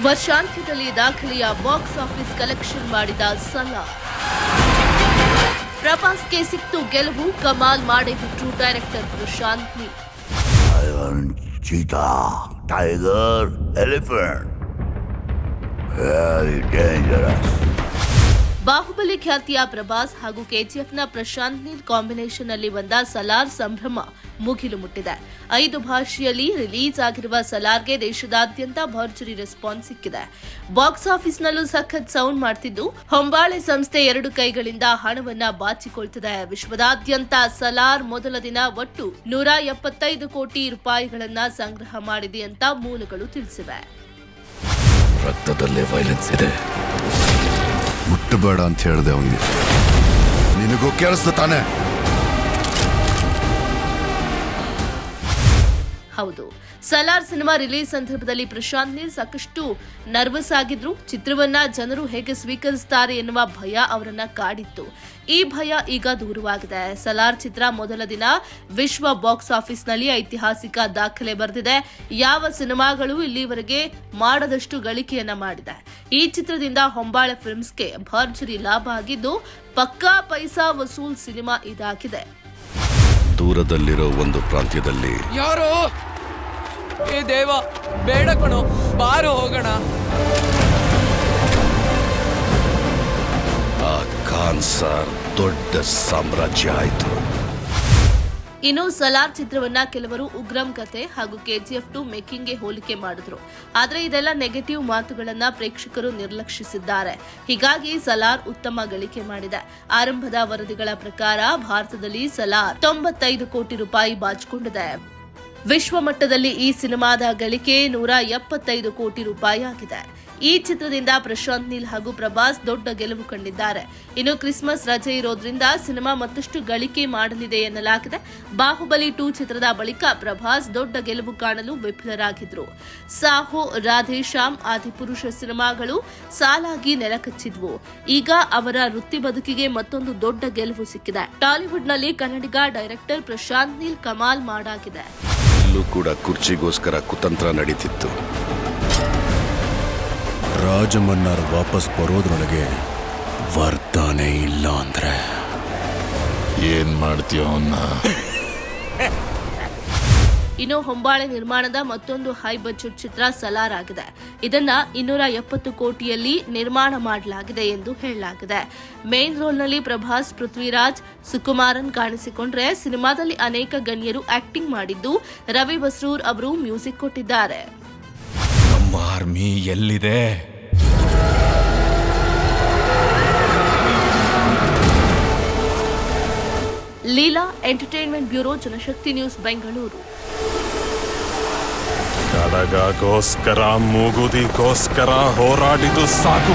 ವರ್ಷಾಂತ್ಯದಲ್ಲಿ ದಾಖಲೆಯ box office collection ಮಾಡಿದ ಸಲಾರ್. ಪ್ರಭಾಸ್ಗೆ ಸಿಕ್ತು ಗೆಲುವು, ಕಮಾಲ್ ಮಾಡೇ ಬಿಟ್ರು director Prashanth Neel. Cheetah, tiger, elephant, very dangerous. Baahubali ಖ್ಯಾತಿಯ ಪ್ರಭಾಸ್ ಹಾಗೂ ಕೆಜಿಎಫ್ನ ಪ್ರಶಾಂತ್ ನೀಲ್ ಕಾಂಬಿನೇಷನ್ ನಲ್ಲಿ ಬಂದ ಸಲಾರ್ ಸಂಭ್ರಮ ಮುಗಿಲು ಮುಟ್ಟಿದೆ. 5 ಭಾಷೆಯಲ್ಲಿ ರಿಲೀಸ್ ಆಗಿರುವ ಸಲಾರ್ಗೆ ದೇಶದಾದ್ಯಂತ ಭರ್ಜರಿ ರೆಸ್ಪಾನ್ಸ್ ಸಿಕ್ಕಿದೆ. ಬಾಕ್ಸ್ ಆಫೀಸ್ನಲ್ಲೂ ಸಖತ್ ಸೌಂಡ್ ಮಾಡ್ತಿದ್ದು, ಹೊಂಬಾಳೆ ಸಂಸ್ಥೆ 2 ಕೈಗಳಿಂದ ಹಣವನ್ನ ಬಾಚಿಕೊಳ್ತಿದೆ. ವಿಶ್ವದಾದ್ಯಂತ ಸಲಾರ್ ಮೊದಲ ದಿನ ಒಟ್ಟು 175 ಕೋಟಿ ರೂಪಾಯಿಗಳನ್ನ ಸಂಗ್ರಹ ಮಾಡಿದೆ ಅಂತ ಮೂಲಗಳು ತಿಳಿಸಿವೆ. ರಕ್ತದಲ್ಲೇ ವೈಲೆನ್ಸ್ ಇದೆ, ಮುಟ್ಟಬೇಡ ಅಂತ ಹೇಳಿದೆ ಅವನಿಗೆ. ನಿನಗೂ ಕೇಳಿಸ್ತ ತಾನೆ? ಹೌದು, ಸಲಾರ್ ಸಿನಿಮಾ ರಿಲೀಸ್ ಸಂದರ್ಭದಲ್ಲಿ ಪ್ರಶಾಂತ್ ನೀಲ್ ಸಾಕಷ್ಟು ನರ್ವಸ್ ಆಗಿದ್ರು. ಚಿತ್ರವನ್ನ ಜನರು ಹೇಗೆ ಸ್ವೀಕರಿಸುತ್ತಾರೆ ಎನ್ನುವ ಭಯ ಅವರನ್ನ ಕಾಡಿತ್ತು. ಈ ಭಯ ಈಗ ದೂರವಾಗಿದೆ. ಸಲಾರ್ ಚಿತ್ರ ಮೊದಲ ದಿನ ವಿಶ್ವ ಬಾಕ್ಸ್ ಆಫೀಸ್ನಲ್ಲಿ ಐತಿಹಾಸಿಕ ದಾಖಲೆ ಬರೆದಿದೆ. ಯಾವ ಸಿನಿಮಾಗಳು ಇಲ್ಲಿವರೆಗೆ ಮಾಡದಷ್ಟು ಗಳಿಕೆಯನ್ನ ಮಾಡಿದೆ. ಈ ಚಿತ್ರದಿಂದ ಹೊಂಬಾಳೆ ಫಿಲ್ಮ್ಸ್ಗೆ ಭರ್ಜರಿ ಲಾಭ ಆಗಿದ್ದು, ಪಕ್ಕಾ ಪೈಸಾ ವಸೂಲ್ ಸಿನಿಮಾ ಇದಾಗಿದೆ. ದೂರದಲ್ಲಿರೋ ಒಂದು ಪ್ರಾಂತ್ಯದಲ್ಲಿ ಯಾರೋ ಏ ದೇವ, ಬೇಡ ಕಣೋ, ಬಾರೋ ಹೋಗೋಣ. ಆ ಖಾನ್ ಸಾರ್ ದೊಡ್ಡ ಸಾಮ್ರಾಜ್ಯ ಆಯ್ತು. ಇನ್ನು ಸಲಾರ್ ಚಿತ್ರವನ್ನ ಕೆಲವರು ಉಗ್ರಂ ಕಥೆ ಹಾಗೂ ಕೆಜಿಎಫ್ 2 ಮೇಕಿಂಗ್ಗೆ ಹೋಲಿಕೆ ಮಾಡಿದ್ರು. ಆದ್ರೆ ಇದೆಲ್ಲ ನೆಗೆಟಿವ್ ಮಾತುಗಳನ್ನ ಪ್ರೇಕ್ಷಕರು ನಿರ್ಲಕ್ಷಿಸಿದ್ದಾರೆ. ಹೀಗಾಗಿ ಸಲಾರ್ ಉತ್ತಮ ಗಳಿಕೆ ಮಾಡಿದೆ. ಆರಂಭದ ವರದಿಗಳ ಪ್ರಕಾರ ಭಾರತದಲ್ಲಿ ಸಲಾರ್ 95 ಕೋಟಿ ರೂಪಾಯಿ ಬಾಚಿಕೊಂಡಿದೆ. ವಿಶ್ವ ಮಟ್ಟದಲ್ಲಿ ಈ ಸಿನಿಮಾದ ಗಳಿಕೆ 175 ಕೋಟಿ ರೂಪಾಯಿ ಆಗಿದೆ. ಈ ಚಿತ್ರದಿಂದ ಪ್ರಶಾಂತ್ ನೀಲ್ ಹಾಗೂ ಪ್ರಭಾಸ್ ದೊಡ್ಡ ಗೆಲುವು ಕಂಡಿದ್ದಾರೆ. ಇನ್ನು ಕ್ರಿಸ್ಮಸ್ ರಜೆ ಇರೋದ್ರಿಂದ ಸಿನಿಮಾ ಮತ್ತಷ್ಟು ಗಳಿಕೆ ಮಾಡಲಿದೆ ಎನ್ನಲಾಗಿದೆ. ಬಾಹುಬಲಿ 2 ಚಿತ್ರದ ಬಳಿಕ ಪ್ರಭಾಸ್ ದೊಡ್ಡ ಗೆಲುವು ಕಾಣಲು ವಿಫಲರಾಗಿದ್ರು. ಸಾಹೋ, ರಾಧೇಶ್ಯಾಮ್, ಆದಿಪುರುಷ ಸಿನಿಮಾಗಳು ಸಾಲಾಗಿ ನೆಲಕಚ್ಚಿದ್ವು. ಈಗ ಅವರ ವೃತ್ತಿ ಬದುಕಿಗೆ ಮತ್ತೊಂದು ದೊಡ್ಡ ಗೆಲುವು ಸಿಕ್ಕಿದೆ. ಟಾಲಿವುಡ್ನಲ್ಲಿ ಕನ್ನಡಿಗ ಡೈರೆಕ್ಟರ್ ಪ್ರಶಾಂತ್ ನೀಲ್ ಕಮಾಲ್ ಮಾಡಾಗಿದೆ. ಇಲ್ಲೂ ಕೂಡ ಕುರ್ಚಿಗೋಸ್ಕರ ಕುತಂತ್ರ ನಡೀತಿತ್ತು. ರಾಜಮನ್ನಾರ್ ವಾಪಸ್ ಬರೋದ್ರೊಳಗೆ ವರದಾನೆ ಇಲ್ಲ ಅಂದ್ರೆ ಏನ್ ಮಾಡ್ತೀಯ ಅವನ್ನ? ಇನ್ನು ಹೊಂಬಾಳೆ ನಿರ್ಮಾಣದ ಮತ್ತೊಂದು ಹೈ ಬಜೆಟ್ ಚಿತ್ರ ಸಲಾರ್ ಆಗಿದೆ. ಇದನ್ನ 270 ಕೋಟಿಯಲ್ಲಿ ನಿರ್ಮಾಣ ಮಾಡಲಾಗಿದೆ ಎಂದು ಹೇಳಲಾಗಿದೆ. ಮೇನ್ ರೋಲ್ನಲ್ಲಿ ಪ್ರಭಾಸ್, ಪೃಥ್ವಿರಾಜ್, ಸುಕುಮಾರನ್ ಕಾಣಿಸಿಕೊಂಡ್ರೆ ಸಿನಿಮಾದಲ್ಲಿ ಅನೇಕ ಗಣ್ಯರು ಆಕ್ಟಿಂಗ್ ಮಾಡಿದ್ದು, ರವಿ ಬಸ್ರೂರ್ ಅವರು ಮ್ಯೂಸಿಕ್ ಕೊಟ್ಟಿದ್ದಾರೆ. ನಮ್ಮ ಆರ್ಮಿ ಎಲ್ಲಿದೆ? ಲೀಲಾ ಎಂಟರ್ಟೈನ್ಮೆಂಟ್ ಬ್ಯೂರೋ, ಜನಶಕ್ತಿ ನ್ಯೂಸ್, ಬೆಂಗಳೂರು. ಕಡಗಗೋಸ್ಕರ ಮೂಗುದಿಗೋಸ್ಕರ ಹೋರಾಡಿದು ಸಾಕು.